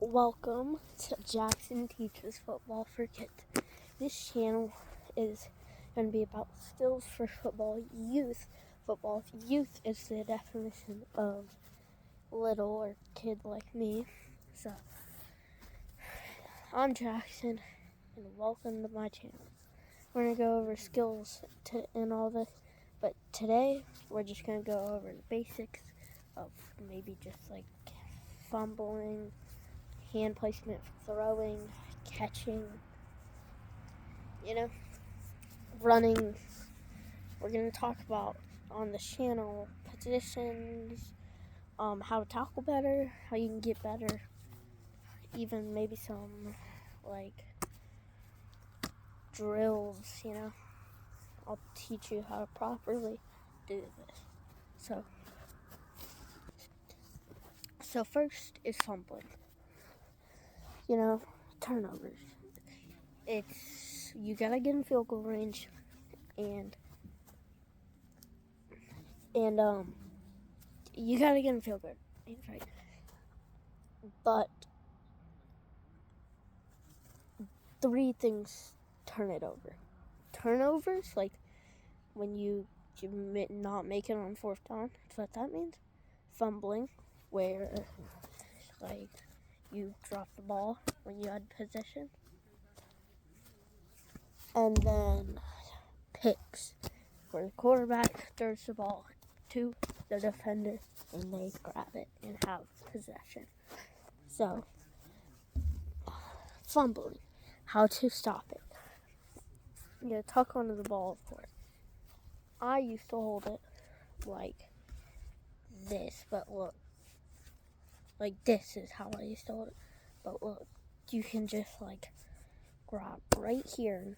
Welcome to Jackson Teaches Football for Kids. This channel is going to be about skills for football youth. Football youth is the definition of little or kid like me. So, I'm Jackson, and welcome to my channel. We're going to go over skills and all this, but today we're just going to go over the basics of maybe just like fumbling, hand placement, throwing, catching, running. We're going to talk about on the channel positions, how to tackle better, how you can get better, even maybe some like drills, I'll teach you how to properly do this. So first is fumbling. Turnovers. You gotta get in field goal range, and you gotta get in field goal range, right? But 3 things turn it over. Turnovers, like when you not make it on 4th down, that's what that means. Fumbling, where like you drop the ball when you had possession. And then picks, where the quarterback throws the ball to the defender and they grab it and have possession. So, fumbling, how to stop it. You tuck onto the ball, of course. I used to hold it like this, but look, like this is how I used to hold it. But look, you can just like grab right here and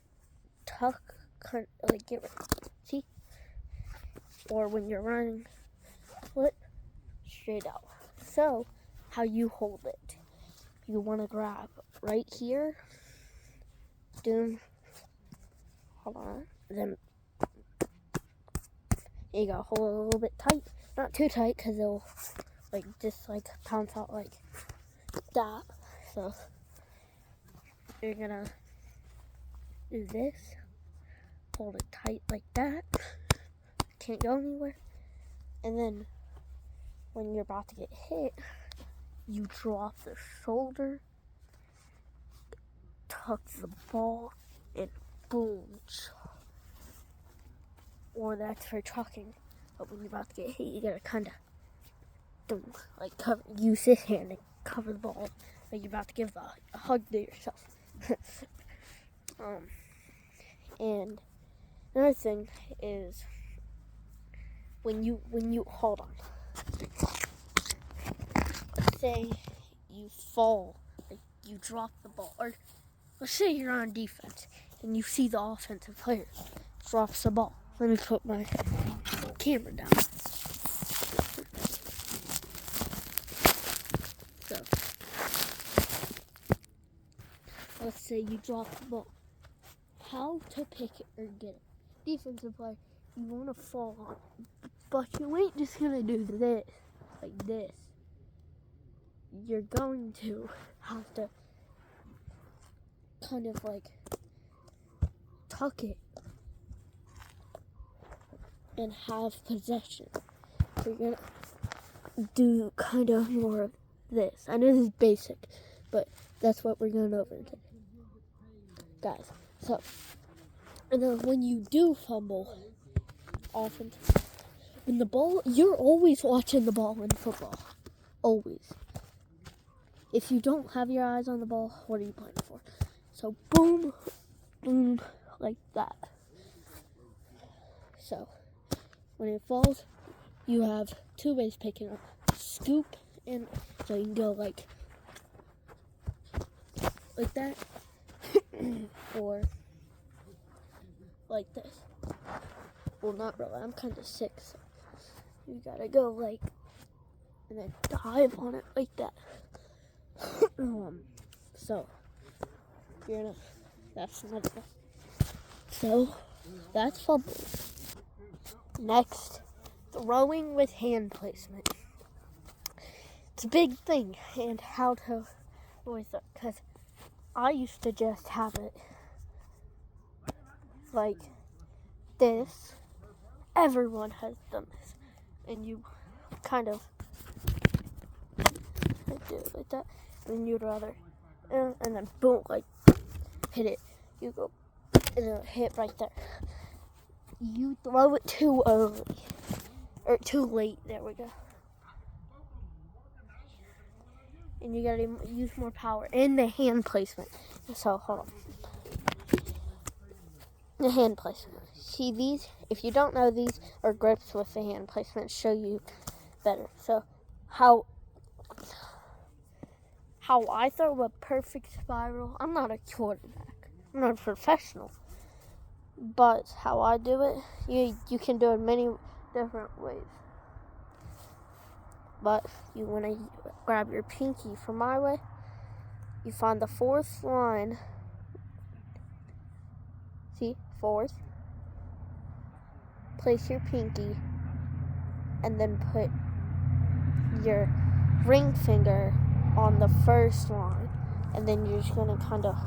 tuck, like get rid. See? Or when you're running, flip straight out. So, how you hold it. You want to grab right here. Hold on. Then you gotta hold it a little bit tight. Not too tight, because it'll just pounce out like that. So, you're gonna do this. Hold it tight like that. Can't go anywhere. And then, when you're about to get hit, you drop the shoulder, tuck the ball, and boom. Or that's for trucking. But when you're about to get hit, you gotta kind of use this hand and cover the ball. Like you're about to give a hug to yourself. And another thing is when you hold on. Let's say you fall, like you drop the ball, or let's say you're on defense and you see the offensive player drops the ball. Let me put my camera down. So, let's say you drop the ball. How to pick it or get it. Defensive player, you want to fall on it, but you ain't just going to do this, like this. You're going to have to kind of tuck it and have possession. So you're going to do kind of more of this. I know this is basic, but that's what we're going over today. Guys, so, and then when you do fumble, often, when the ball, you're always watching the ball in football. Always. If you don't have your eyes on the ball, what are you playing for? So, boom, boom, like that. So, when it falls, you have 2 ways picking up. Scoop, and so you can go like that, or like this. Well, not really. I'm kind of sick, so you gotta go and then dive on it like that. So that's another one. So that's fumbling. Next, throwing with hand placement. It's a big thing, and how to because I used to just have it like this. Everyone has done this, and you kind of do it like that, and you'd rather, and then boom, like hit it. You go, and it'll hit right there. You throw it too early, or too late. There we go. And you gotta use more power in the hand placement. So hold on. The hand placement. See these? If you don't know, these are grips with the hand placement. Show you better. So how I throw a perfect spiral. I'm not a quarterback. I'm not a professional. But how I do it, you can do it many different ways. But you want to grab your pinky for my way. You find the fourth line. See, fourth. Place your pinky, and then put your ring finger on the first line, and then you're just gonna kind of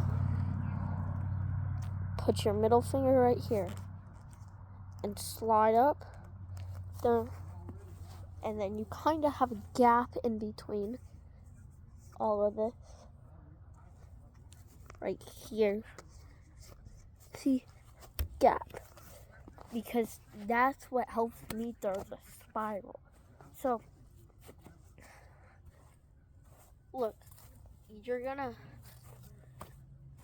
put your middle finger right here and slide up, and then you kind of have a gap in between all of this right here. See, gap, because that's what helps me throw the spiral. So look, you're gonna,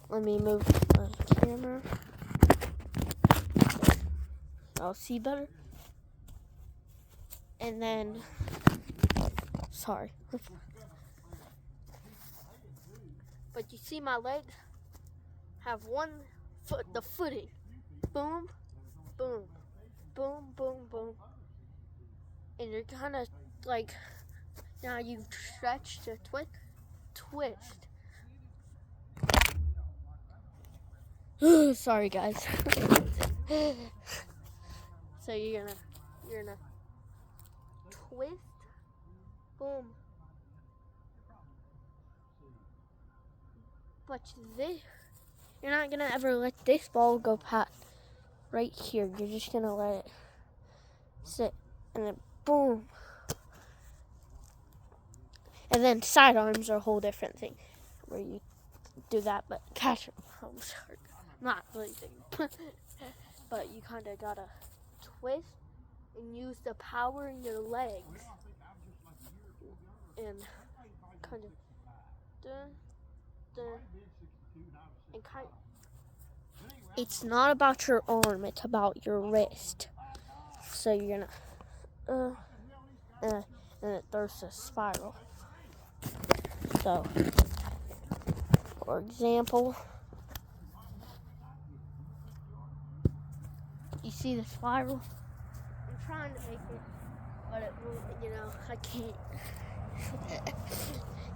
let me move my camera. I'll see better. And then, sorry. But you see my legs have one foot, the footing. Boom, boom, boom, boom, boom. And you're kind of like, now you've stretched to twist. Sorry guys. So you're gonna twist, boom. But you're not gonna ever let this ball go past right here. You're just gonna let it sit, and then boom. And then sidearms are a whole different thing, where you do that, but catch them. I'm sorry, not really thing. But you kind of gotta twist and use the power in your legs, and kind of and kind. It's not about your arm; it's about your wrist. So you're gonna and it throws a spiral. So, for example, you see the spiral? I'm trying to make it, but it won't, I can't.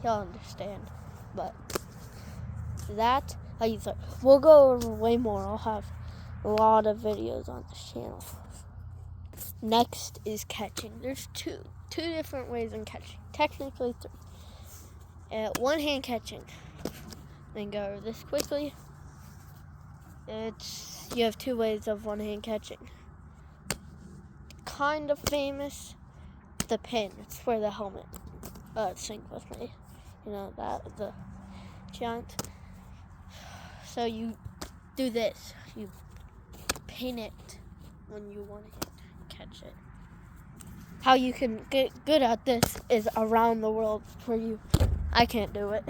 Y'all understand. But that, we'll go over way more. I'll have a lot of videos on this channel. Next is catching. There's two different ways in catching. Technically three. One hand catching. Then go over this quickly. You have two ways of one hand catching. Kind of famous, the pin. It's for the helmet. Sync with me. The giant. So you do this. You pin it when you want to catch it. How you can get good at this is around the world for you. I can't do it.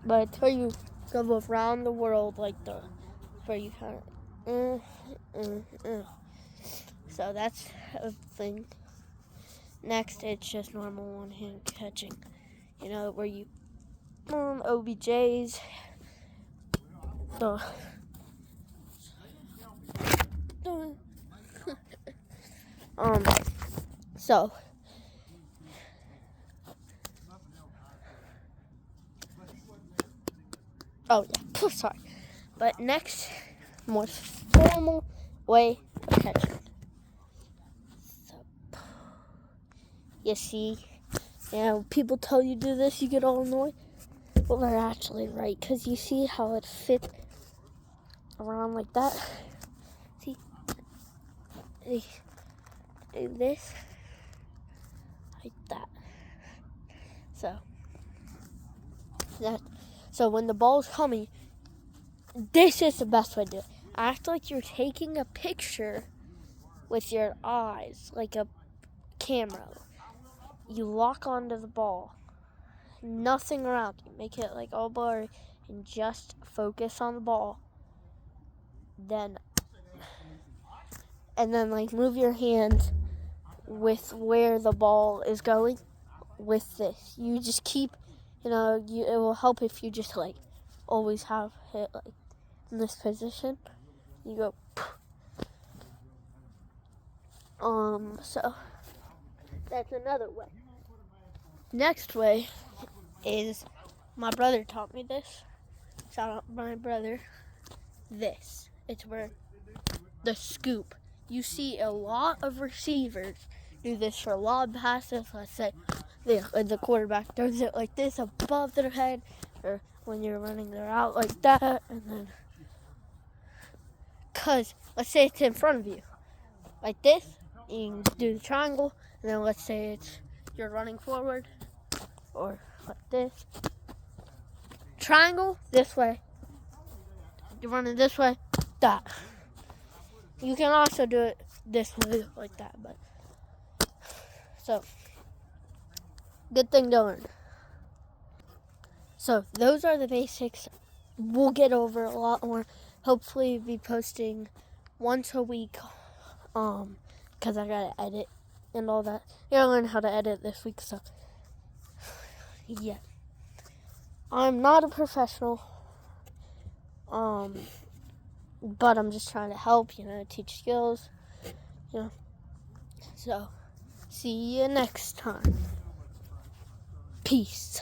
But it's where you go around the world like where you kind of. So that's a thing. Next, it's just normal one-hand catching. Where you OBJs. So oh yeah, sorry. But next, more formal way of catching. So You see? People tell you do this, you get all annoyed. Well, they're actually right, because you see how it fits around like that? See? Do this like that. So when the ball's coming, this is the best way to do it. Act like you're taking a picture with your eyes, like a camera. You lock onto the ball. Nothing around you. Make it like all blurry and just focus on the ball. And then like move your hands with where the ball is going with this. You just keep, it will help if you just like always have it like in this position. You go, so that's another way. Next way is, my brother taught me this. Shout out my brother. This. It's where the scoop. You see a lot of receivers do this for lob passes. Let's say the quarterback does it like this above their head, or when you're running their out like that, and then, cause let's say it's in front of you, like this. You can do the triangle, and then let's say you're running forward, or like this. Triangle this way. You're running this way, that. You can also do it this way, like that. But so, good thing to learn. So those are the basics. We'll get over a lot more. Hopefully, be posting once a week. Because I gotta edit and all that. I gotta learn how to edit this week. So yeah, I'm not a professional. But I'm just trying to help, teach skills, So, see you next time. Peace.